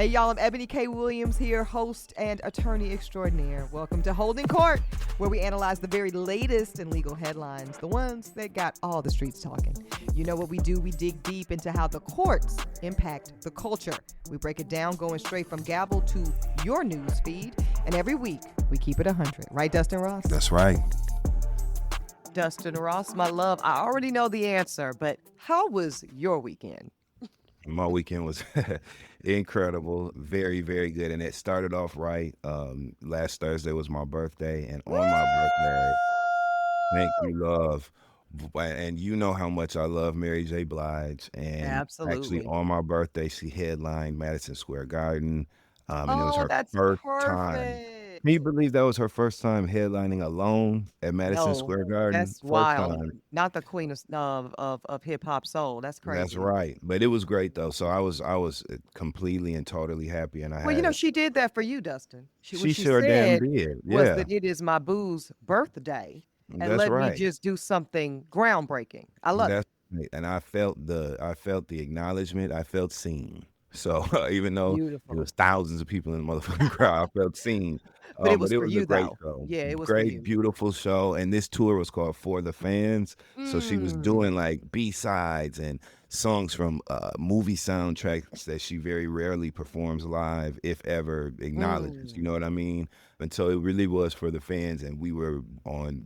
Hey, y'all, I'm Ebony K. Williams here, host and attorney extraordinaire. Welcome to Holding Court, where we analyze the very latest in legal headlines, the ones that got all the streets talking. You know what we do? We dig deep into how the courts impact the culture. We break it down, going straight from gavel to your news feed. And every week, we keep it 100. Right, Dustin Ross? That's right. Dustin Ross, my love, I already know the answer, but how was your weekend? My weekend was incredible, very, very good, and it started off right. Last Thursday was my birthday, and on my birthday, thank you, love, and you know how much I love Mary J. Blige, and actually Absolutely. on my birthday, she headlined Madison Square Garden, and it was Oh, her that's first time. perfect. Can you believe that was her first time headlining alone at Madison No, Square Garden? that's First wild. time. Not the queen of hip hop soul. That's That's crazy. right. But it was great though. So I was completely and totally happy, and I Well, had she did that for you, Dustin. What she she sure damn said did. was Yeah. that it is my boo's birthday, and That's let me right. just do something groundbreaking. I love it. That's right. And I felt the acknowledgement. I felt seen. So even though it Beautiful. was thousands of people in the motherfucking crowd, I felt seen. But it But was it for was a you, great though. show. Yeah, it was for Great, you. beautiful show. And this tour was called For the Fans. So she was Mm. doing like B-sides and songs from movie soundtracks that she very rarely performs live, if ever acknowledges. You Mm. know what I mean? And so it really was for the fans, and we were on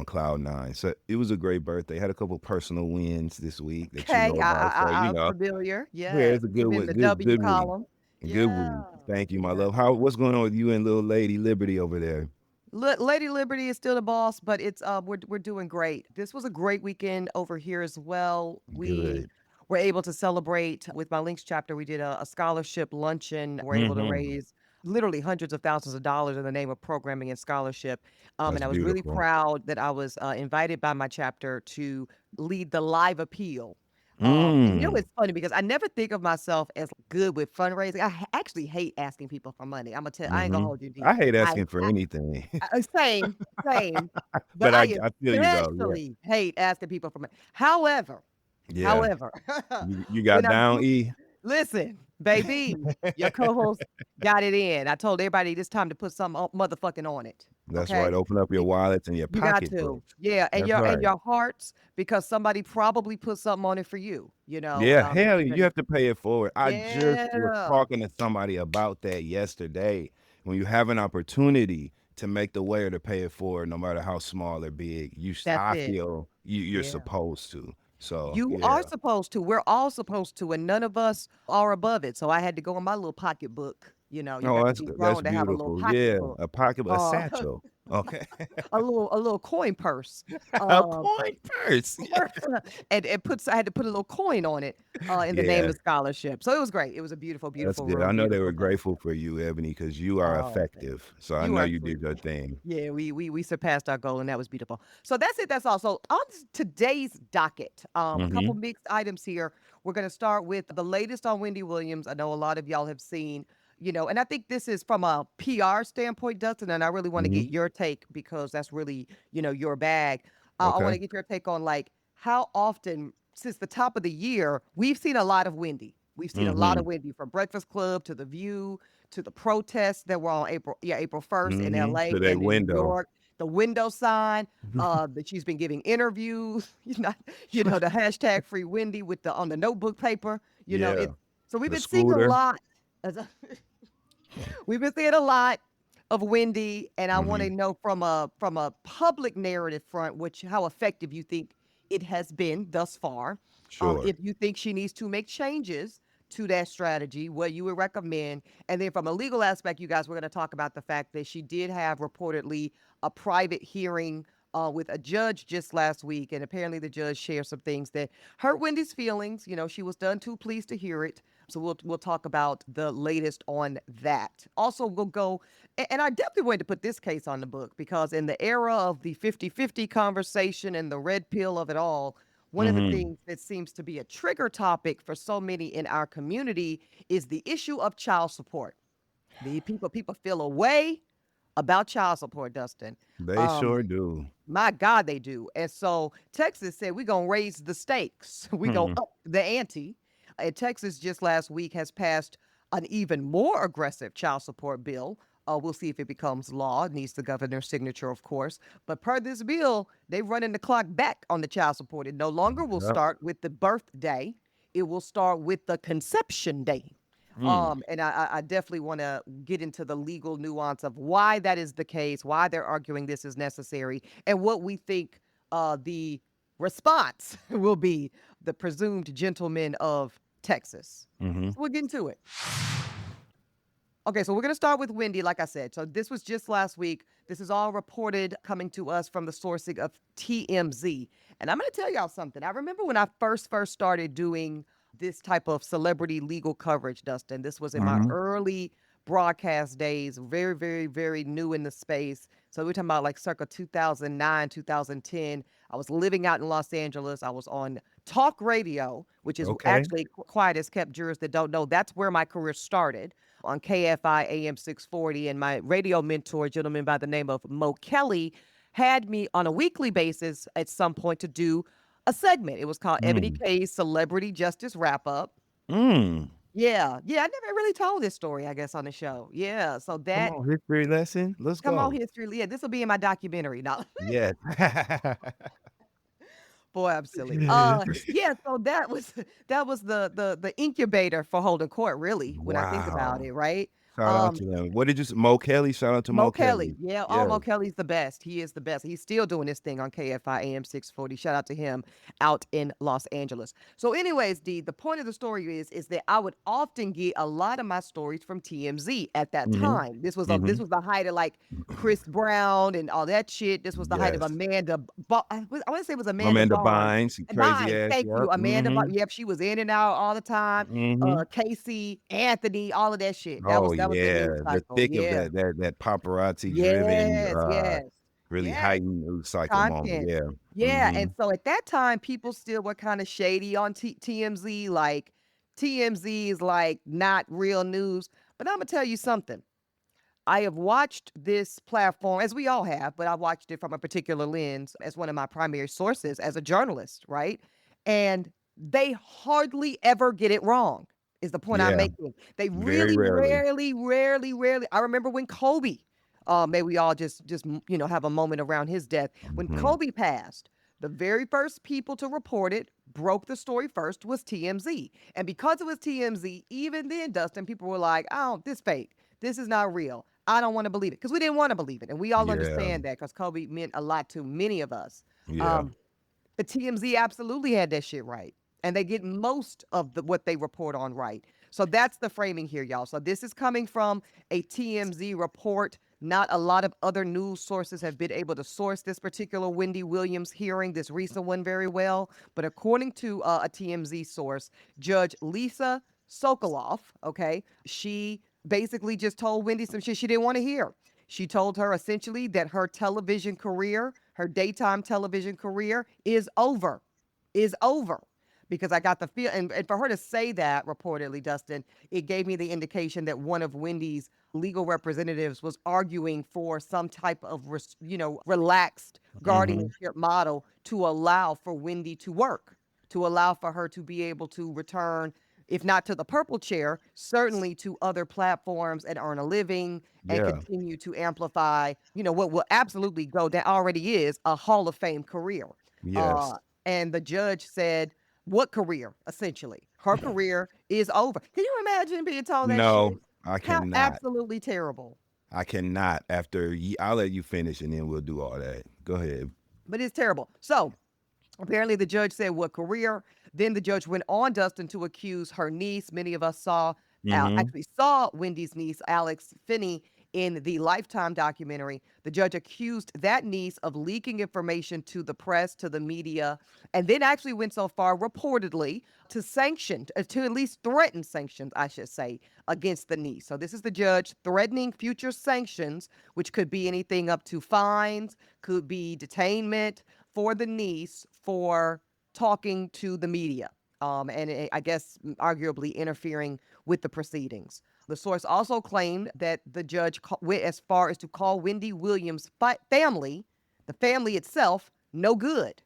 cloud nine. So it was a great birthday. Had a couple personal wins this week that you Okay, know about. So I'm familiar. yeah, Yes, it's a good you've been one, the good W week, column. good Yeah, week. Thank you, my yeah. love. What's going on with you and little lady Liberty over there? Lady Liberty is still the boss, but it's we're doing great. This was a great weekend over here as well. We Good. were able to celebrate with my Links chapter. We did a scholarship luncheon. We're able to Mm-hmm. raise literally hundreds of thousands of dollars in the name of programming and scholarship. And That's I was really beautiful. proud that I was invited by my chapter to lead the live appeal. And Mm. it's funny because I never think of myself as good with fundraising. Actually hate asking people for money. I ain't gonna Mm-hmm. hold you deep. I hate I asking for anything, Same, same. But but I I feel you though. Yeah, especially hate asking people for money. However, yeah. however, You when got I'm down, E. listen, baby, your co-host got it in. I told everybody it's time to put some motherfucking on it. That's Okay? right. Open up your wallets and your You got to. pocketbooks. Yeah, and That's your right. hearts because somebody probably put something on it for you, Yeah, if hell, you've you been have to pay it forward. I just was yeah, talking to somebody about that yesterday. When you have an opportunity to make the way or to pay it forward, no matter how small or big, that's I it. feel you're Yeah. supposed to. So You yeah. are supposed to. We're all supposed to, and none of us are above it. So I had to go in my little pocketbook. You Oh, got to that's be good. That's grown to have a little beautiful. Yeah, pocketbook, a uh, satchel. Okay, a little coin purse, a uh, coin purse. I had to put a little coin on it in the name Yeah, of scholarship. So it was great. It was a beautiful, that's beautiful, good. real I know they were beautiful day. grateful for you, Ebony, because you are Oh, thank you. effective. So I You know are you sweet. did your thing. Yeah, we surpassed our goal and that was beautiful. So that's it. That's all. So on today's docket, a couple Mm-hmm. mixed items here. We're going to start with the latest on Wendy Williams. I know a lot of y'all have seen, and I think this is from a PR standpoint, Dustin, and I really want to Mm-hmm. get your take because that's really, your bag. I want Okay. to get your take on like how often since the top of the year, we've seen a lot of Wendy. We've seen a lot Mm-hmm. of Wendy from Breakfast Club to The View to the protests that were on April 1st in Mm-hmm. LA To that and in New window. York, the window sign, that she's been giving interviews, the hashtag free Wendy with the on the notebook paper, Yeah. it so we've The been seeing a scooter. lot as a- we've been seeing a lot of Wendy, and I want to Mm-hmm. know from a public narrative front, how effective you think it has been thus far. Sure. If you think she needs to make changes to that strategy, what you would recommend, and then from a legal aspect, you guys, we're going to talk about the fact that she did have reportedly a private hearing with a judge just last week, and apparently the judge shared some things that hurt Wendy's feelings. She was done too pleased to hear it. So we'll talk about the latest on that. Also, we'll go, and I definitely wanted to put this case on the book because in the era of the 50-50 conversation and the red pill of it all, one of the Mm-hmm. things that seems to be a trigger topic for so many in our community is the issue of child support. The people feel a way about child support, Dustin. They Um, sure do. my God, they do. And so Texas said we're gonna raise the stakes. We're gonna Hmm. up the ante. And Texas just last week has passed an even more aggressive child support bill. We'll see if it becomes law. It needs the governor's signature, of course. But per this bill, they're running the clock back on the child support. It no longer will Yep. start with the birthday. It will start with the conception day. Mm. And I definitely want to get into the legal nuance of why that is the case, why they're arguing this is necessary, and what we think the response will be, the presumed gentlemen of Texas. Mhm. So we'll get into it. Okay, so we're going to start with Wendy, like I said. So this was just last week. This is all reported coming to us from the sourcing of TMZ. And I'm going to tell y'all something. I remember when I first started doing this type of celebrity legal coverage, Dustin. This was in my Mhm. early broadcast days, very, very, very new in the space. So we're talking about like circa 2009, 2010. I was living out in Los Angeles. I was on talk radio, which is Okay. actually quiet as kept. Jurors that don't know, that's where my career started, on KFI AM 640. And my radio mentor, a gentleman by the name of Mo Kelly, had me on a weekly basis at some point to do a segment. It was called Ebony Mm. K's Celebrity Justice Wrap Up. Mm. Yeah, yeah, I never really told this story, I guess, on the show. Yeah, so Come that, on, history lesson. Let's come on, go. history. Yeah, this will be in my documentary. No, Yes. boy, I'm silly. Yeah, so that was that was the incubator for holding court, really, when I think about Wow. it, right? Shout out Um, to them. What did you Mo Kelly? Shout out to Mo Mo Kelly. Kelly. Yeah, oh, Yes. Mo Kelly's the best. He is the best. He's still doing this thing on KFI AM 640. Shout out to him out in Los Angeles. So, anyways, D, the point of the story is that I would often get a lot of my stories from TMZ at that Mhm. time. This Mhm. was the height of like Chris Brown and all that shit. This was the height of Yes. Amanda. I want to say it was Amanda Amanda Barnes. Bynes, crazy Bynes, ass. thank you, Yep. Amanda. Mhm. Yep, she was in and out all the time. Mhm. Casey, Anthony, all of that shit. Oh That was the yeah, news the cycle. thick of Yeah. that paparazzi driven, Yes, yes, really yes, heightened news cycle moment. content. Yeah. Yeah, and Mhm. so at that time, people still were kind of shady on TMZ. Like TMZ is like not real news. But I'm gonna tell you something. I have watched this platform, as we all have, but I watched it from a particular lens as one of my primary sources as a journalist, right? And they hardly ever get it wrong, is the point I'm Yeah. making. They Very really rarely. rarely, rarely, rarely. I remember when Kobe, may we all just have a moment around his death. When Mhm. Kobe passed, the very first people to report it, broke the story first, was TMZ. And because it was TMZ, even then, Dustin, people were like, oh, this fake. This is not real. I don't want to believe it, because we didn't want to believe it. And we all Yeah. understand that, because Kobe meant a lot to many of us. Yeah. Um, but TMZ absolutely had that shit right. And they get most of what they report on right. So that's the framing here, y'all. So this is coming from a TMZ report. Not a lot of other news sources have been able to source this particular Wendy Williams hearing, this recent one, very well. But according to a TMZ source, Judge Lisa Sokoloff, okay, she basically just told Wendy some shit she didn't want to hear. She told her essentially that her television career, her daytime television career, is over. Is over. Because I got the feel, and for her to say that, reportedly, Dustin, it gave me the indication that one of Wendy's legal representatives was arguing for some type of, relaxed Mhm. guardianship model to allow for Wendy to work, to allow for her to be able to return, if not to the purple chair, certainly to other platforms and earn a living and Yeah. continue to amplify, what will absolutely go down, already is a Hall of Fame career. Yes. Uh, and the judge said, what career, essentially? Her career is over. Can you imagine being told that No, shit? I How cannot. absolutely terrible. I cannot. After I'll let you finish and then we'll do all that. Go ahead. But it's terrible. So apparently, the judge said, what career? Then the judge went on, Dustin, to accuse her niece. Many of us Mhm. actually saw Wendy's niece, Alex Finney, in the Lifetime documentary. The judge accused that niece of leaking information to the press, to the media, and then actually went so far, reportedly, to sanction, to at least threaten sanctions, I should say, against the niece. So this is the judge threatening future sanctions, which could be anything up to fines, could be detainment for the niece for talking to the media. I guess arguably interfering with the proceedings. The source also claimed that the judge went as far as to call Wendy Williams' family, the family itself, no good.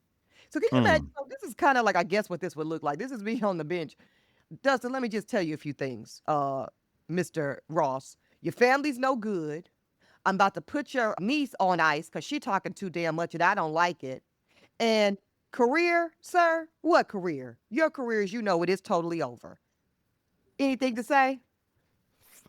So can you imagine? Mm. So this is kind of like, I guess, what this would look like. This is me on the bench. Dustin, let me just tell you a few things. Mr. Ross. Your family's no good. I'm about to put your niece on ice because she talking too damn much and I don't like it. And career, sir? What career? Your career, as you know, it is totally over. Anything to say?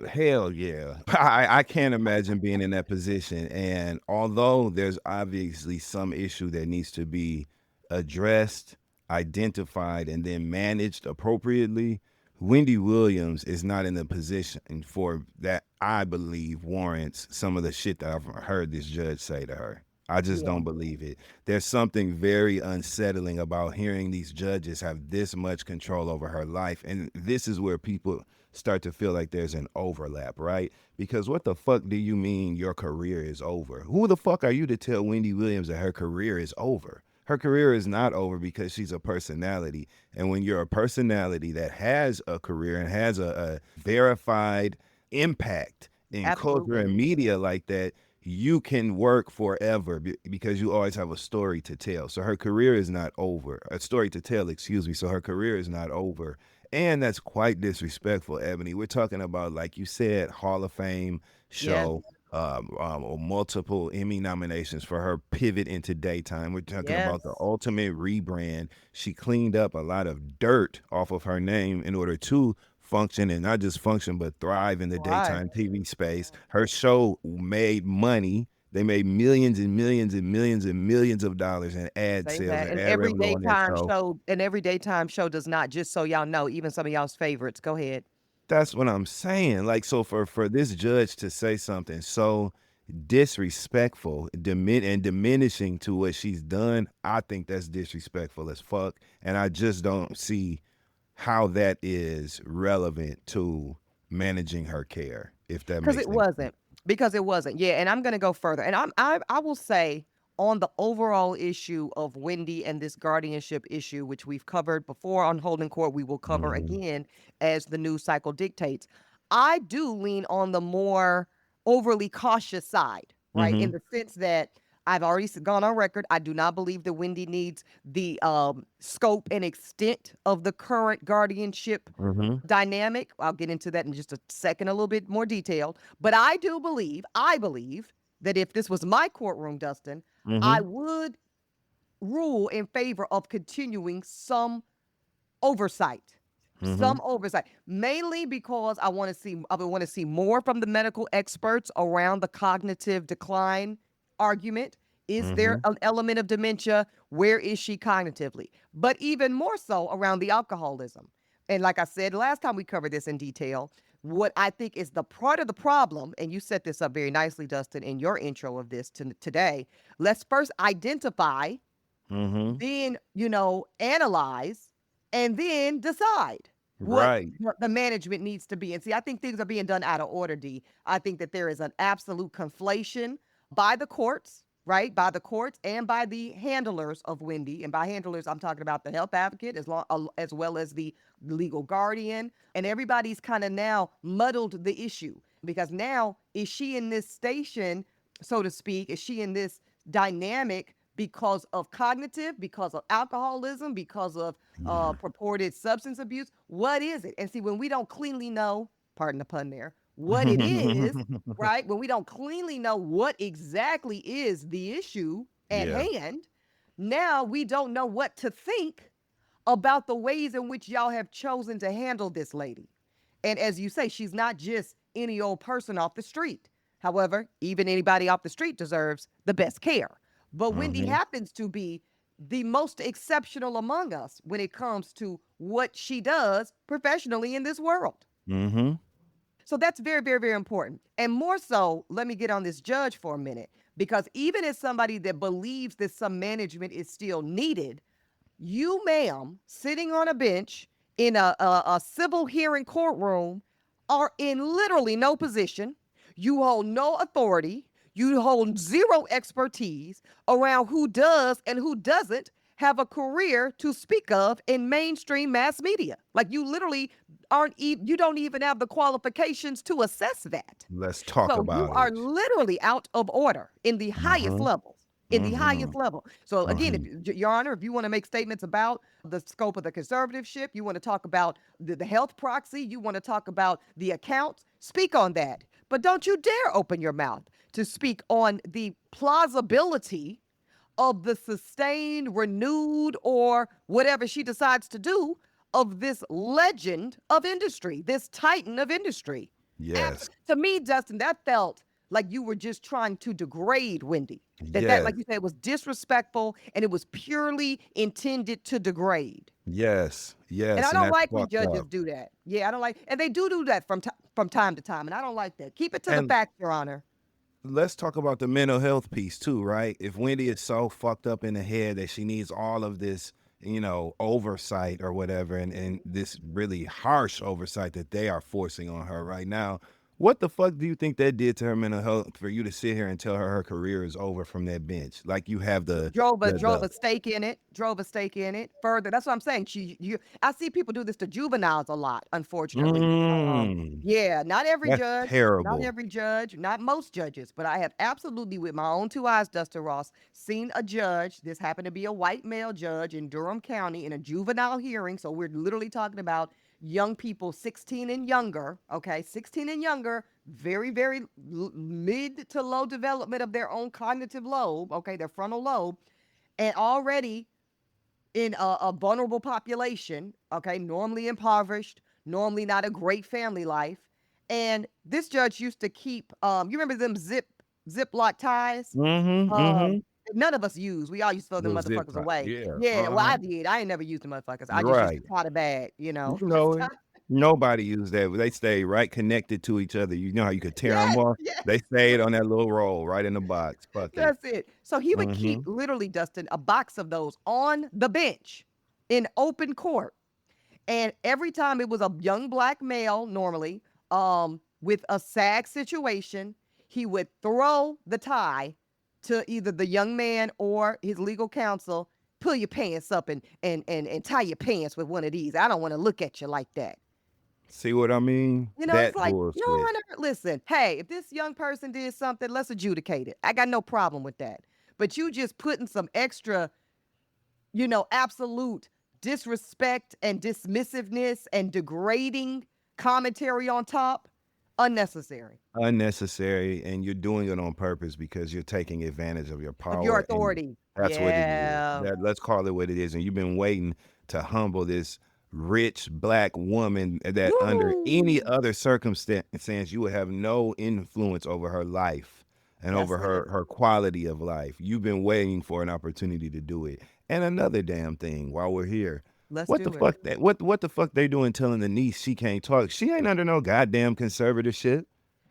Hell yeah. I can't imagine being in that position. And although there's obviously some issue that needs to be addressed, identified, and then managed appropriately, Wendy Williams is not in the position for that, I believe, warrants some of the shit that I've heard this judge say to her. I just Yeah. don't believe it. There's something very unsettling about hearing these judges have this much control over her life. And this is where people start to feel like there's an overlap, right? Because what the fuck do you mean your career is over? Who the fuck are you to tell Wendy Williams that her career is over? Her career is not over because she's a personality. And when you're a personality that has a career and has a verified impact in culture Absolutely. and media like that, you can work forever because you always have a story to tell. So her career is not over. A story to tell, excuse me. So her career is not over. And that's quite disrespectful, Ebony. We're talking about, like you said, Hall of Fame Yes. show, or multiple Emmy nominations for her pivot into daytime. We're talking about the Yes. ultimate rebrand. She cleaned up a lot of dirt off of her name in order to function, and not just function but thrive in the Right. daytime TV space. Her show made money. They made millions and millions and millions and millions of dollars in ad Say sales that. and And ad every revenue on that daytime show. show, and every daytime show does not, just so y'all know, even some of y'all's favorites. Go ahead. That's what I'm saying. Like, so for this judge to say something so disrespectful, and diminishing to what she's done, I think that's disrespectful as fuck. And I just don't see how that is relevant to managing her care, if that Because makes it any wasn't. Because it wasn't. Yeah, and I'm gonna go further. And I will say on the overall issue of Wendy and this guardianship issue, which we've covered before on Holding Court, we will cover Mhm. again as the news cycle dictates. I do lean on the more overly cautious side, right? In Mhm. the sense that I've already gone on record. I do not believe that Wendy needs the scope and extent of the current guardianship Mhm. dynamic. I'll get into that in just a second, a little bit more detailed. But I believe that if this was my courtroom, Dustin, I Mhm. would rule in favor of continuing some oversight. Mhm. Some oversight, mainly because I want to see more from the medical experts around the cognitive decline argument. Is there Mhm. an element of dementia? Where is she cognitively? But even more so around the alcoholism. And like I said last time we covered this in detail, what I think is the part of the problem, and you set this up very nicely, Dustin, in your intro of this today. Let's first identify, Mhm. then, analyze, and then decide what Right. the management needs to be. And see, I think things are being done out of order, D. I think that there is an absolute conflation by the courts, right? By the courts and by the handlers of Wendy. And by handlers, I'm talking about the health advocate as well as the legal guardian. And everybody's kind of now muddled the issue because now is she in this station, so to speak? Is she in this dynamic because of cognitive, because of alcoholism, because of purported substance abuse? What is it? And see, when we don't cleanly know, pardon the pun there, what it is, right? When we don't cleanly know what exactly is the issue at Yeah. hand, now we don't know what to think about the ways in which y'all have chosen to handle this lady. And as you say, she's not just any old person off the street. However, even anybody off the street deserves the best care. But Wendy Mhm. happens to be the most exceptional among us when it comes to what she does professionally in this world. Mhm. So that's very, very, very important. And more so, let me get on this judge for a minute, because even as somebody that believes that some management is still needed, you, ma'am, sitting on a bench in a civil hearing courtroom, are in literally no position. You hold no authority. You hold zero expertise around who does and who doesn't have a career to speak of in mainstream mass media. Like, you literally you don't even have the qualifications to assess that. Let's talk So you about are it. literally out of order in the highest Mhm. levels. in the highest Mhm. level. So again, if Mhm. Your Honor, if you want to make statements about the scope of the conservatorship, you want to talk about the health proxy, you want to talk about the accounts, speak on that. But don't you dare open your mouth to speak on the plausibility of the sustained, renewed, or whatever she decides to do of this legend of industry, this titan of industry. Yes. To me, Dustin, that felt like you were just trying to degrade Wendy. That, Yes. like you said, was disrespectful and it was purely intended to degrade. Yes. And I Yes. And don't that's like when fucked judges up. do that. Yeah, I don't like, and they do that from time to time, and I don't like that. Keep it to the And facts, Your Honor. let's talk about the mental health piece too, right? If Wendy is so fucked up in the head that she needs all of this, oversight or whatever, and this really harsh oversight that they are forcing on her right now, what the fuck do you think that did to her mental health for you to sit here and tell her her career is over from that bench? Like you have Drove the a stake in it. Drove a stake in it. Further, that's what I'm saying. I see people do this to juveniles a lot, unfortunately. mm, Yeah, that's not terrible. every judge, not most judges, but I have absolutely, with my own two eyes, Dustin Ross, seen a judge. This happened to be a white male judge in Durham County in a juvenile hearing. So we're literally talking about young people 16 and younger. Okay, 16 and younger, very, very mid to low development of their own cognitive lobe. Okay, their frontal lobe, and already in a vulnerable population, okay, normally impoverished, normally not a great family life. And this judge used to keep, you remember them Ziploc ties? Mhm, Um, mhm. none of us use. We all used to throw them Little zip motherfuckers tie. away. Yeah. Yeah, well, Uh-huh. I did. I ain't never used the motherfuckers. I just used to Right. tie the bag, You just know tie. it. Nobody used that. They stay right connected to each other. You know how you could tear them Yes, off? yes. They stayed on that little roll right in the box. Fuck it. That's it. So he would keep Mhm. literally, Dustin, a box of those on the bench in open court. And every time it was a young black male, normally, with a SAG situation, he would throw the tie to either the young man or his legal counsel. Pull your pants up and tie your pants with one of these. I don't want to look at you like that. See what I mean? It's That like, Your bullshit. Honor, listen, hey, if this young person did something, let's adjudicate it. I got no problem with that. But you just putting some extra, absolute disrespect and dismissiveness and degrading commentary on top, unnecessary, Unnecessary, and you're doing it on purpose because you're taking advantage of your of your power, and authority. that's what it is. Yeah. Let's call it what it is. And you've been waiting to humble this rich black woman that under any Woo! other circumstance you would have no influence over her life and That's over it. her quality of life. You've been waiting for an opportunity to do it. And another damn thing while we're here. Let's What the do it. fuck what the fuck they doing telling the niece she can't talk? She ain't under no goddamn conservatorship.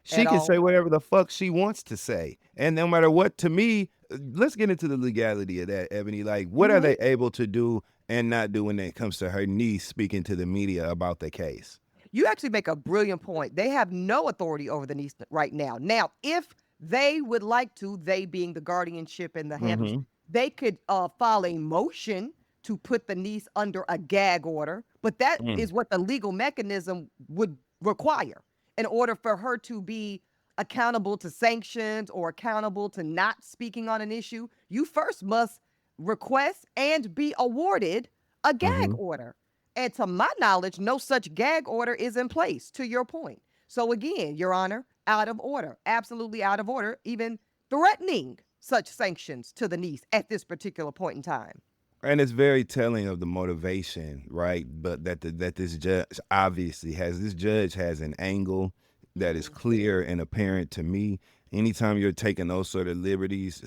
She At can all. say whatever the fuck she wants to say. And no matter what, to me, let's get into the legality of that, Ebony. Like, what are Mhm. they able to do and not do when it comes to her niece speaking to the media about the case? You actually make a brilliant point. They have no authority over the niece right now. Now, if they would like to, they being the guardianship and the handlers, Mm-hmm. they could file a motion to put the niece under a gag order, but that Mm, is what the legal mechanism would require in order for her to be accountable to sanctions or accountable to not speaking on an issue. You first must request and be awarded a gag mm-hmm. order. And to my knowledge, no such gag order is in place, to your point. So again, Your Honor, out of order, absolutely out of order, even threatening such sanctions to the niece at this particular point in time. And it's very telling of the motivation, right? But that this judge obviously has this judge has an angle that is Mhm. clear and apparent to me. Anytime you're taking those sort of liberties,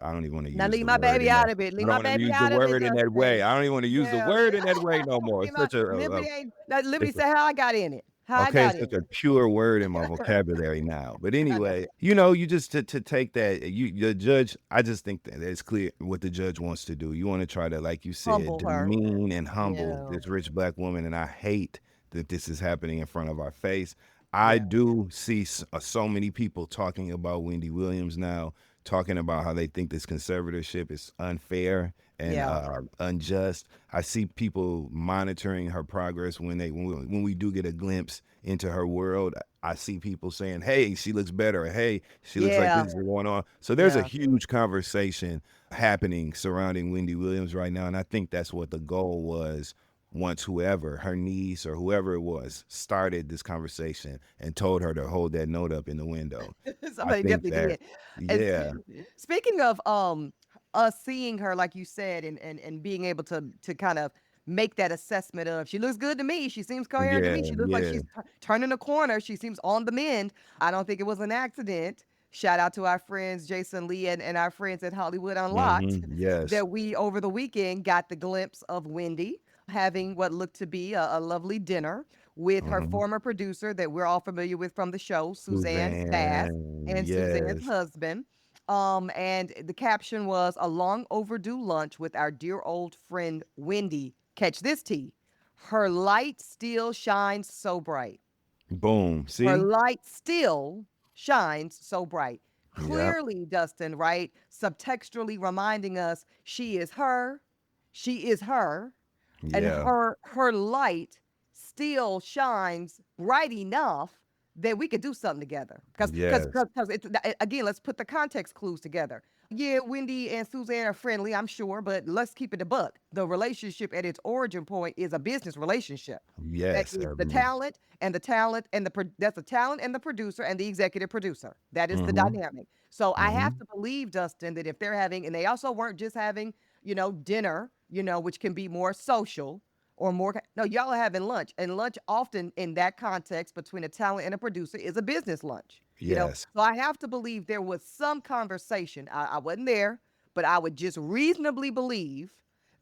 I don't even want to Now use leave the my word baby in that. out of it. I Leave don't my want to baby use the out of it, word in that way. Dustin. I don't even want to use the Yeah. word in that way no more. It's such Liberty ain't, now, Liberty it's a say how I got in it. How I okay, got it's in such a it. pure word in my vocabulary now. But I know. anyway, you just to take that, the judge. I just think that it's clear what the judge wants to do. You want to try to, like you said, Humble her. demean and humble Yeah. this rich black woman, and I hate that this is happening in front of our face. I Yeah. do see so many people talking about Wendy Williams now, talking about how they think this conservatorship is unfair and Yeah. unjust. I see people monitoring her progress when we do get a glimpse into her world. I see people saying, "Hey, she looks better," or, "Hey, she looks like Yeah. this is going on." So there's a Yeah. huge conversation happening surrounding Wendy Williams right now, and I think that's what the goal was once whoever, her niece or whoever it was, started this conversation and told her to hold that note up in the window. I Somebody think definitely that, did. And yeah, speaking of us seeing her, like you said, and being able to kind of make that assessment of she looks good to me, she seems coherent to yeah, me, she looks like yeah, she's turning a corner, she seems on the mend. I don't think it was an accident. Shout out to our friends Jason Lee and our friends at Hollywood Unlocked yes, that we over the weekend got the glimpse of Wendy having what looked to be a lovely dinner with her mhm. former producer that we're all familiar with from the show, Suzanne Bass, Suzanne, and Suzanne's yes, husband. And the caption was a long overdue lunch with our dear old friend Wendy. Catch this tea. Her light still shines so bright. boom, Her see? light still shines so bright. Yep, Clearly, Dustin, right? Subtextually reminding us she is her, and yeah, her light still shines bright enough that we could do something together. yes, Because it's again, let's put the context clues together. Yeah, Wendy and Suzanne are friendly, I'm sure, but let's keep it a buck. The relationship at its origin point is a business relationship. That yes, is the talent and the talent and that's the talent and the producer and the executive producer. That is the mhm, dynamic. So I have mhm, to believe, Dustin, that if they're having, and they also weren't just having, dinner, which can be more social or more. No, y'all are having lunch, and lunch often in that context between a talent and a producer is a business lunch. yes, So I have to believe there was some conversation. I wasn't there, but I would just reasonably believe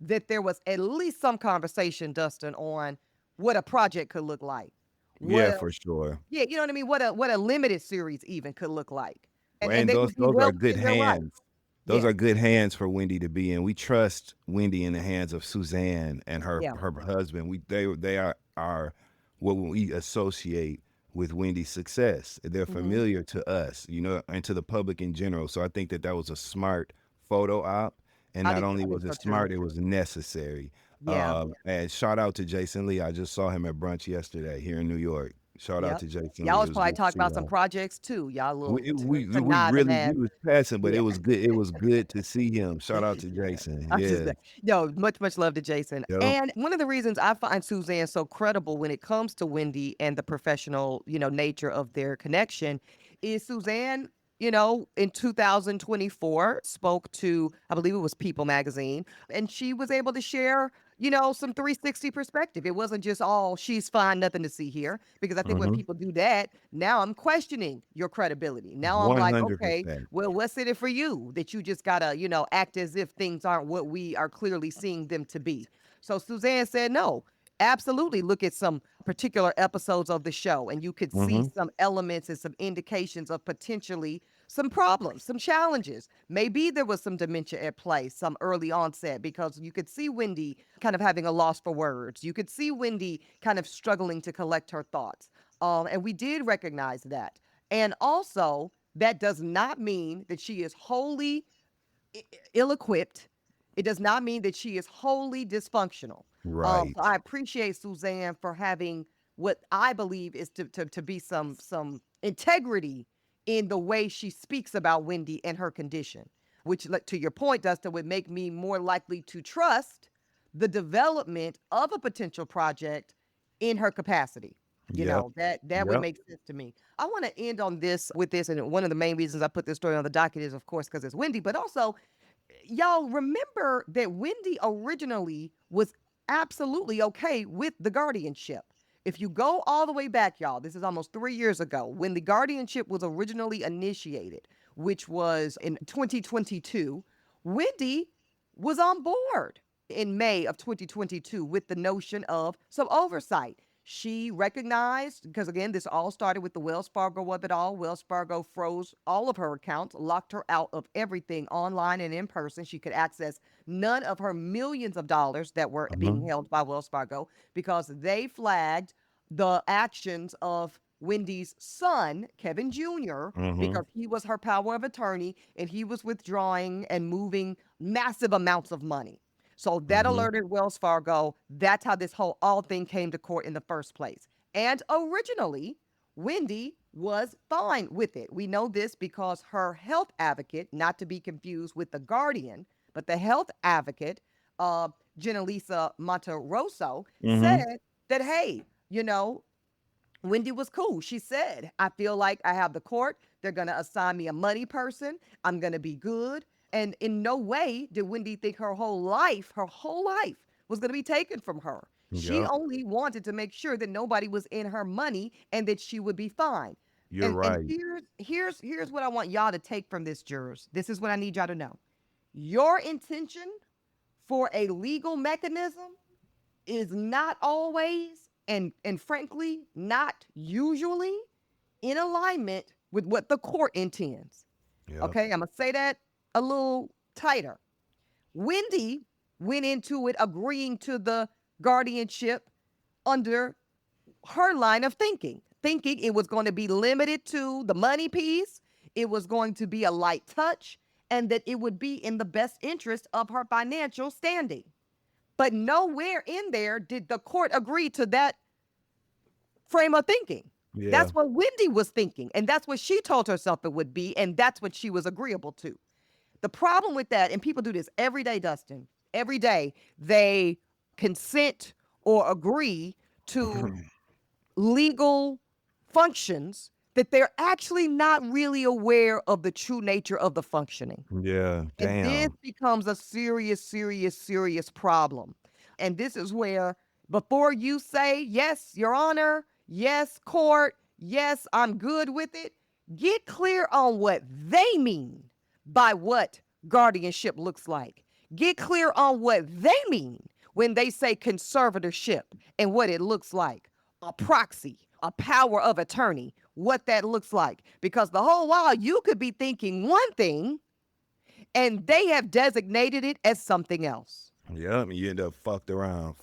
that there was at least some conversation, Dustin, on what a project could look like. What yeah, a for sure. Yeah, you know what I mean? What a limited series even could look like. And And they those would be those well are good within their right. hands. Those Yeah. are good hands for Wendy to be in. We trust Wendy in the hands of Suzanne and her Yeah. her husband. They are what we associate with Wendy's success. They're Mhm. familiar to us, and to the public in general. So I think that that was a smart photo op, and not only I think was it so too. smart, it was necessary. Yeah. And shout out to Jason Lee. I just saw him at brunch yesterday here in New York. Shout out Yep. to Jason Y'all Lee. It was was probably good to talking see about some him. projects too. Y'all We little we we conniving really ass. we was passing, but Yeah. it was good. It was good to see him. Shout out to Jason. I'm just Yeah. no, much love to Jason. Yep. And one of the reasons I find Suzanne so credible when it comes to Wendy and the professional, nature of their connection is Suzanne, in 2024 spoke to, I believe it was People magazine, and she was able to share, some 360 perspective. It wasn't just all she's fine, nothing to see here. Because I think when Mhm. people do that, now I'm questioning your credibility. Now I'm like, okay, 100%. well, what's in it for you that you just gotta, act as if things aren't what we are clearly seeing them to be? So Suzanne said, no, absolutely look at some particular episodes of the show, and you could see Mhm. some elements and some indications of potentially some problems, some challenges. Maybe there was some dementia at play, some early onset, because you could see Wendy kind of having a loss for words. You could see Wendy kind of struggling to collect her thoughts. And we did recognize that. And also, that does not mean that she is wholly ill equipped. It does not mean that she is wholly dysfunctional. So Right. I appreciate Suzanne for having what I believe is to be some integrity in the way she speaks about Wendy and her condition, which, like, to your point, Dustin, would make me more likely to trust the development of a potential project in her capacity. Yep. That would Yep. make sense to me. I want to end on this with this, and one of the main reasons I put this story on the docket is, of course, because it's Wendy, but also y'all remember that Wendy originally was absolutely okay with the guardianship. If you go all the way back, y'all, this is almost 3 years ago when the guardianship was originally initiated, which was in 2022. Wendy was on board in May of 2022 with the notion of some oversight. She recognized, because again, this all started with the Wells Fargo of it all. Wells Fargo froze all of her accounts, locked her out of everything online and in person. She could access none of her millions of dollars that were being Mhm. held by Wells Fargo because they flagged the actions of Wendy's son, Kevin Jr., Mm-hmm. because he was her power of attorney and he was withdrawing and moving massive amounts of money. So that Mm-hmm. alerted Wells Fargo. That's how this whole all thing came to court in the first place. And originally, Wendy was fine with it. We know this because her health advocate, not to be confused with the guardian, but the health advocate, uh, Genelisa Monterosso, Mm-hmm. said that, hey, you know, Wendy was cool. She said, I feel like I have the court. They're going to assign me a money person. I'm going to be good. And in no way did Wendy think her whole life was going to be taken from her. She Yep. only wanted to make sure that nobody was in her money and that she would be fine. You're And right. here's what I want y'all to take from this, jurors. This is what I need y'all to know. Your intention for a legal mechanism is not always and frankly not usually in alignment with what the court intends. Yep. Okay, I'm gonna say that a little tighter. Wendy went into it agreeing to the guardianship under her line of thinking it was going to be limited to the money piece, it was going to be a light touch, and that it would be in the best interest of her financial standing. But nowhere in there did the court agree to that frame of thinking. Yeah. That's what Wendy was thinking, and that's what she told herself it would be, and that's what she was agreeable to. The problem with that, and people do this every day, Dustin, every day, they consent or agree to legal functions that they're actually not really aware of the true nature of the functioning. Yeah. And this Damn. becomes a serious problem. And this is where, before you say, yes, Your Honor, yes, court, yes, I'm good with it, get clear on what they mean by what guardianship looks like. Get clear on what they mean when they say conservatorship and what it looks like. A proxy, a power of attorney, what that looks like. Because the whole while you could be thinking one thing and they have designated it as something else. Yep. You end up fuck around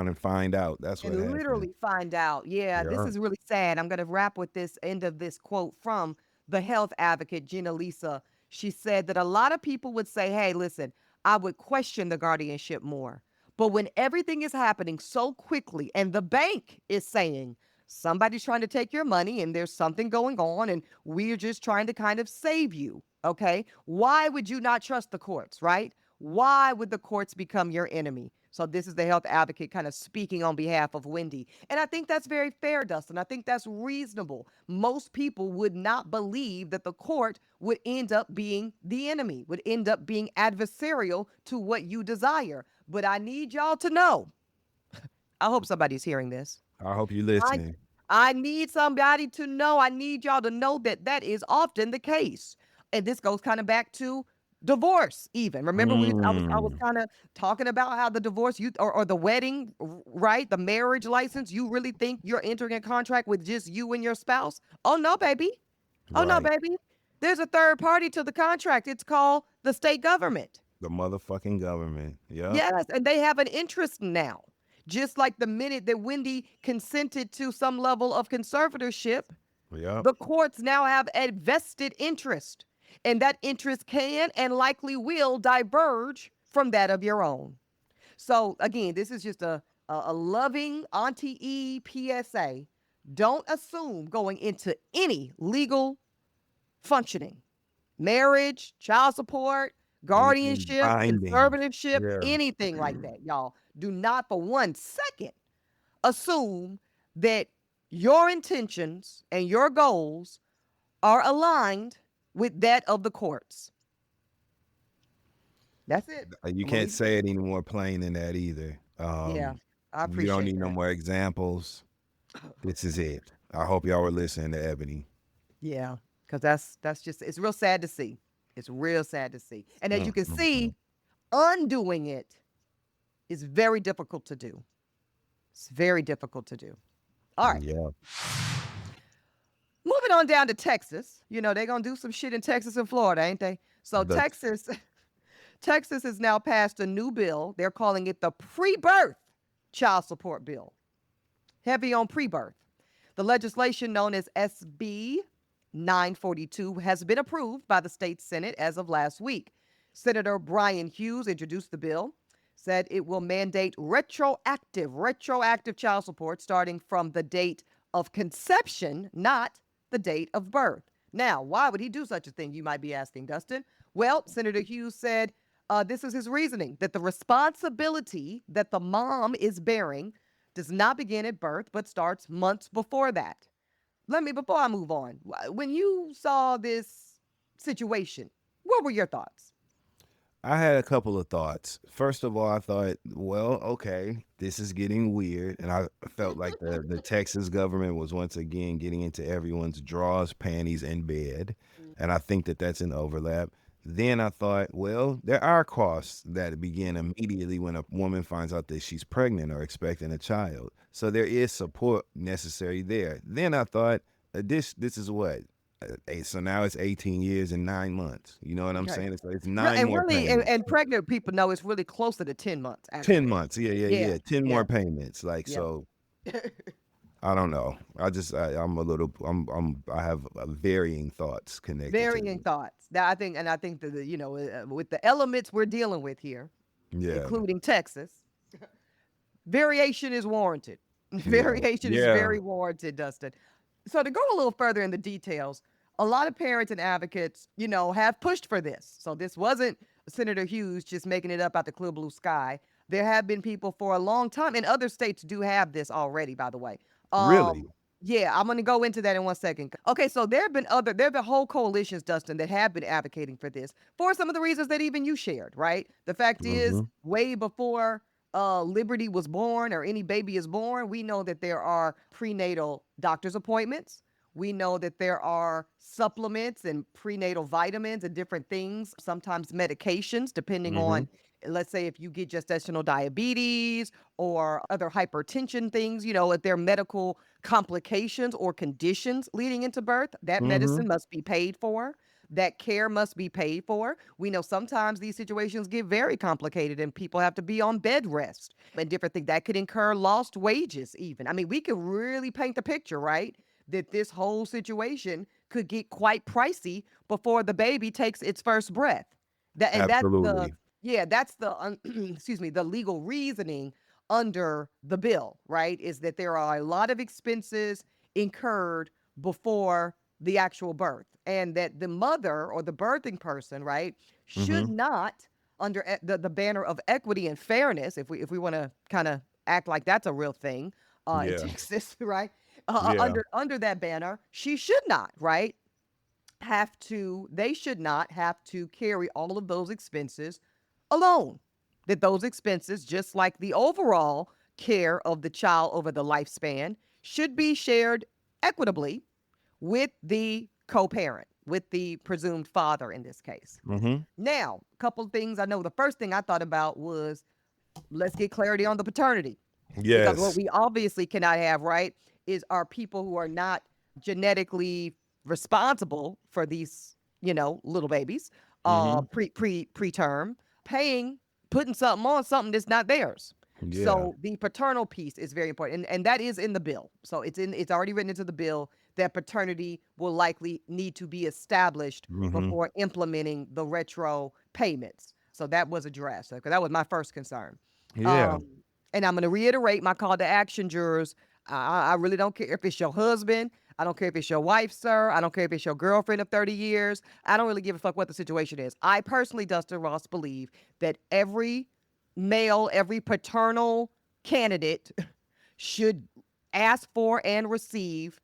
and find out. That's what And happened. literally find out, yeah, this Yeah. is really sad. I'm going to wrap with this end of this quote from the health advocate, Gina Lisa. She said that a lot of people would say, hey, listen, I would question the guardianship more. But when everything is happening so quickly and the bank is saying, somebody's trying to take your money and there's something going on and we're just trying to kind of save you, okay? Why would you not trust the courts, right? Why would the courts become your enemy? So this is the health advocate kind of speaking on behalf of Wendy. And I think that's very fair, Dustin. I think that's reasonable. Most people would not believe that the court would end up being the enemy, would end up being adversarial to what you desire. But I need y'all to know, I hope somebody's hearing this. I hope you I listening. I need somebody to know. I need y'all to know that that is often the case. And this goes kind of back to divorce even. Remember I was Mm. kind of talking about how the divorce you or the wedding, right? The marriage license, you really think you're entering a contract with just you and your spouse? Oh no, baby. Oh no, Right. baby. There's a third party to the contract. It's called the state government. The motherfucking government. Yep. Yes, and they have an interest now. Just like the minute that Wendy consented to some level of conservatorship, Yep. the courts now have a vested interest. And that interest can and likely will diverge from that of your own. So, again, this is just a loving Auntie E PSA. Don't assume going into any legal functioning, marriage, child support, Anything guardianship, binding. conservatorship, Yeah. anything like that, y'all. Do not for 1 second assume that your intentions and your goals are aligned with that of the courts. That's it. You I'm gonna can't leave it say there. it any more plain than that either. Yeah, I You don't appreciate need no that. more examples. This is it. I hope y'all were listening to Ebony. Yeah, because that's just it's real sad to see. It's real sad to see. And as you Mm, can mm, mm. see, undoing it is very difficult to do. It's very difficult to do. All right. Yeah. Moving on down to Texas. You know, they're going to do some shit in Texas and Florida, ain't they? So The Texas has now passed a new bill. They're calling it the pre-birth child support bill. Heavy on pre-birth. The legislation known as SB 942 has been approved by the state Senate as of last week. Senator Brian Hughes introduced the bill, said it will mandate retroactive child support starting from the date of conception, not the date of birth. Now, why would he do such a thing, you might be asking, Dustin? Well, Senator Hughes said this is his reasoning, that the responsibility that the mom is bearing does not begin at birth, but starts months before that. Before I move on, when you saw this situation, what were your thoughts? I had a couple of thoughts. First of all, I thought, well, okay, this is getting weird. And I felt like the Texas government was once again getting into everyone's drawers, panties, and bed. And I think that that's an overlap. Then I thought, well, there are costs that begin immediately when a woman finds out that she's pregnant or expecting a child. So there is support necessary there. Then I thought, this is what? So now it's 18 years and 9 months. You know what I'm Okay. saying? It's nine And more really, payments. and pregnant people know it's really closer to 10 months, 10 actually. months. Yeah, yeah, Yeah. yeah. 10 Yeah. more payments. Like, Yeah. so I don't know. I'm a little, I have varying thoughts connected to Varying this. thoughts. That I think that with the elements we're dealing with here, Yeah. including Texas, variation is warranted. Yeah. Variation is Yeah. very warranted, Dustin. So to go a little further in the details, a lot of parents and advocates, have pushed for this. So this wasn't Senator Hughes just making it up out the clear blue sky. There have been people for a long time, and other states do have this already, by the way. Really? Yeah, I'm gonna go into that in 1 second. Okay, so there have been whole coalitions, Dustin, that have been advocating for this for some of the reasons that even you shared, right? The fact is, Mm-hmm. way before Liberty was born or any baby is born, we know that there are prenatal doctor's appointments. We know that there are supplements and prenatal vitamins and different things, sometimes medications, depending Mm-hmm. on, let's say, if you get gestational diabetes or other hypertension things, if there are medical complications or conditions leading into birth, that Mm-hmm. medicine must be paid for. That care must be paid for. We know sometimes these situations get very complicated and people have to be on bed rest and different things that could incur lost wages, even. I mean, we could really paint the picture, right? That this whole situation could get quite pricey before the baby takes its first breath. That's the Absolutely. yeah, that's the excuse me, the legal reasoning under the bill, right? Is that there are a lot of expenses incurred before the actual birth, and that the mother or the birthing person, right, should Mm-hmm. not, under the banner of equity and fairness, if we want to kind of act like that's a real thing in Yeah. Texas, right? Yeah. Under that banner, she should not, right, they should not have to carry all of those expenses alone. That those expenses, just like the overall care of the child over the lifespan, should be shared equitably with the co-parent, with the presumed father in this case. Mm-hmm. Now, a couple of things. I know the first thing I thought about was, let's get clarity on the paternity. Because what Yes. we obviously cannot have, right, is our people who are not genetically responsible for these, little babies, Mm-hmm. preterm, paying, putting something on something that's not theirs. Yeah. So the paternal piece is very important, and that is in the bill. So it's already written into the bill that paternity will likely need to be established Mm-hmm. before implementing the retro payments. So that was addressed. Okay, that was my first concern. Yeah. Um, and I'm going to reiterate my call to action, jurors. I really don't care if it's your husband. I don't care if it's your wife, sir. I don't care if it's your girlfriend of 30 years. I don't really give a fuck what the situation is. I personally, Dustin Ross, believe that every male, every paternal candidate should ask for and receive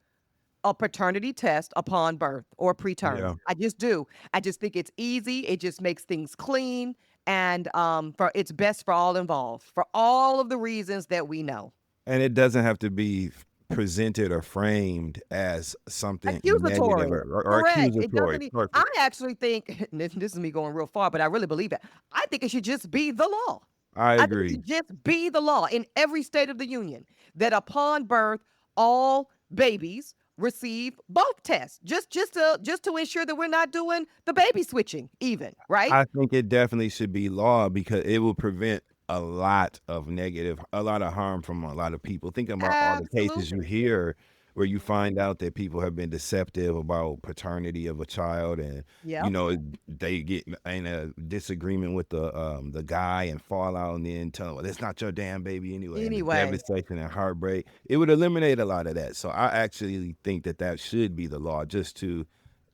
a paternity test upon birth or preterm. Yeah. I just do. I just think it's easy. It just makes things clean, and for it's best for all involved for all of the reasons that we know. And it doesn't have to be presented or framed as something negative Accusatory, or correct? It accusatory. doesn't. I Perfect. actually think this is me going real far, but I really believe it. I think it should just be the law. I I think it agree. should just be the law in every state of the union that upon birth, all babies receive both tests, just to ensure that we're not doing the baby switching, even, right? I think it definitely should be law because it will prevent a lot of harm from a lot of people. Think about all the cases you Absolutely. hear where you find out that people have been deceptive about paternity of a child, and Yep. they get in a disagreement with the guy and fall out, and then tell him, well, that's not your damn baby anyway, and the Anyway. devastation and heartbreak. It would eliminate a lot of that. So I actually think that that should be the law, just to,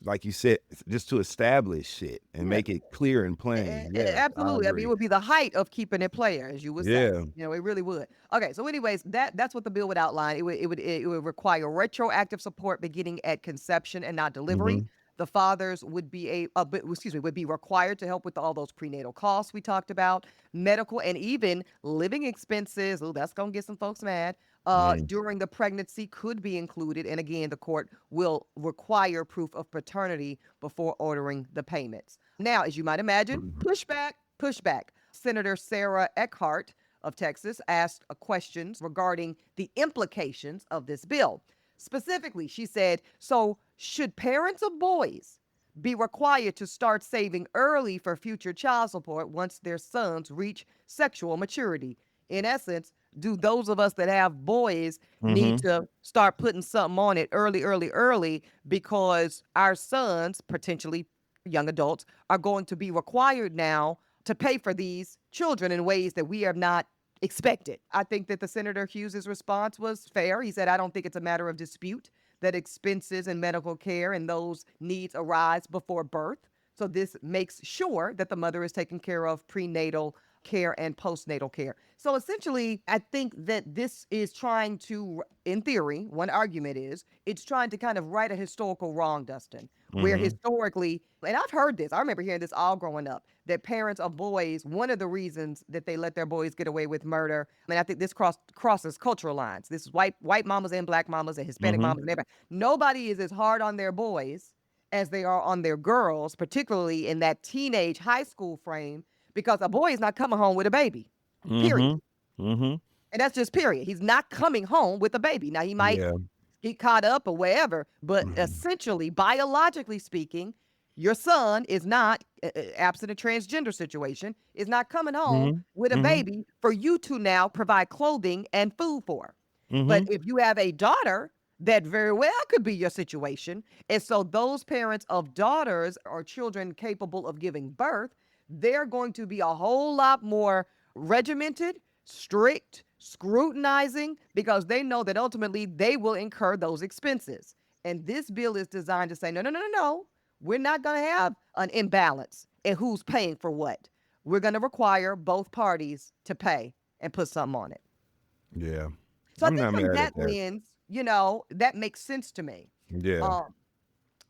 like you said, just to establish it and Yeah. make it clear and plain. Yeah, I Absolutely. I mean, it agree. would be the height of keeping it player, as you would say. Yeah. It really would. Okay, so anyways, that's what the bill would outline. It would require retroactive support beginning at conception and not delivery. Mhm. The fathers would be would be required to help with all those prenatal costs we talked about, medical and even living expenses. Oh, that's gonna get some folks mad. Mm. During the pregnancy could be included, and again, the court will require proof of paternity before ordering the payments. Now, as you might imagine, Mhm. pushback. Senator Sarah Eckhart of Texas asked questions regarding the implications of this bill. Specifically, she said, so should parents of boys be required to start saving early for future child support once their sons reach sexual maturity? In essence, do those of us that have boys need Mhm. to start putting something on it early because our sons, potentially young adults, are going to be required now to pay for these children in ways that we have not expected? I think that the Senator Hughes's response was fair. He said, I don't think it's a matter of dispute that expenses and medical care and those needs arise before birth. So this makes sure that the mother is taken care of prenatal care and postnatal care. So essentially, I think that this is trying to, in theory, one argument is it's trying to kind of right a historical wrong, Dustin, where Mhm. historically, and I've heard this, I remember hearing this all growing up, that parents of boys, one of the reasons that they let their boys get away with murder, and I think this crosses cultural lines. This is white mamas and black mamas and Hispanic Mhm. mamas and everybody. Nobody is as hard on their boys as they are on their girls, particularly in that teenage high school frame, because a boy is not coming home with a baby, period. Mhm. Mhm. And that's just period. He's not coming home with a baby. Now, he might Yeah. get caught up or wherever, but Mhm. essentially, biologically speaking, your son is not, absent a transgender situation, is not coming home Mhm. with a Mhm. baby for you to now provide clothing and food for. But Mhm. if you have a daughter, that very well could be your situation. And so those parents of daughters or children capable of giving birth, they're going to be a whole lot more regimented, strict, scrutinizing, because they know that ultimately they will incur those expenses. And this bill is designed to say, no, no, no, no, no. We're not going to have an imbalance in who's paying for what. We're going to require both parties to pay and put something on it. Yeah. So I I'm think not from mad that at that. lens, that makes sense to me. Yeah. Um,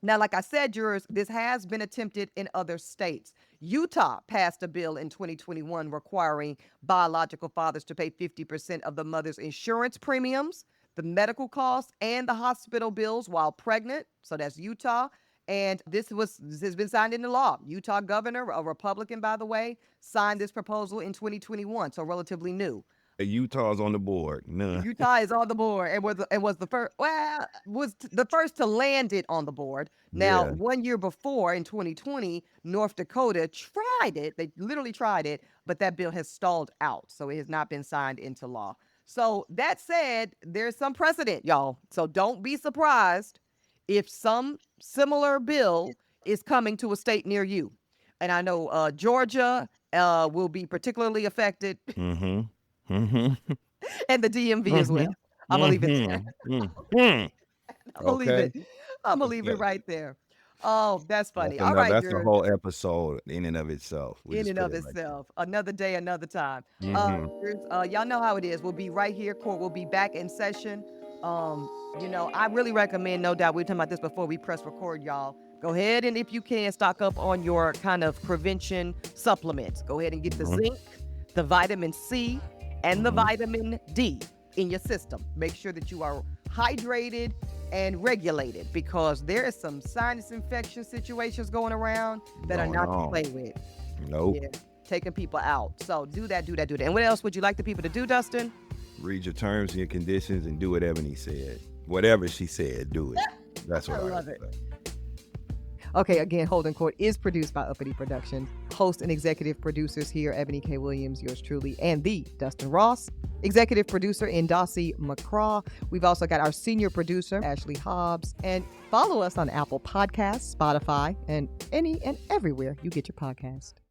Now, like I said, jurors, this has been attempted in other states. Utah passed a bill in 2021 requiring biological fathers to pay 50% of the mother's insurance premiums, the medical costs, and the hospital bills while pregnant. So that's Utah. And this has been signed into law. Utah governor, a Republican, by the way, signed this proposal in 2021, so relatively new. Utah's on the board. None. Utah is on the board and was the first, the first to land it on the board. Now, Yeah. 1 year before in 2020, North Dakota tried it. They literally tried it, but that bill has stalled out, so it has not been signed into law. So that said, there's some precedent, y'all. So don't be surprised if some similar bill is coming to a state near you. And I know Georgia will be particularly affected, Mhm. Mhm. and the DMV as well. Mhm. I'm gonna leave it there. Mhm. Mhm. I'm gonna leave Okay. it. I'm gonna leave it Yeah. right there. Oh, that's funny. All right, That's a you're whole episode in and of itself. We in just and put of it right there. itself. Another day, another time. Mhm. Y'all know how it is. We'll be right here. Court will be back in session. I really recommend, no doubt, we were talking about this before we press record, y'all. Go ahead and if you can, stock up on your kind of prevention supplements. Go ahead and get the Mhm. zinc, the vitamin C, and the Mhm. vitamin D in your system. Make sure that you are hydrated and regulated because there is some sinus infection situations going around that are Going not to on. play with. Nope. Yeah, taking people out. So do that, do that, do that. And what else would you like the people to do, Dustin? Read your terms and your conditions and do what Ebony said. Whatever she said, do it. That's I what I love gotta it. say. Okay, again, Holding Court is produced by Uppity Productions. Host and executive producers here, Ebony K. Williams, yours truly, and the Dustin Ross. Executive producer in Dossie, McCraw. We've also got our senior producer, Ashley Hobbs. And follow us on Apple Podcasts, Spotify, and any and everywhere you get your podcast.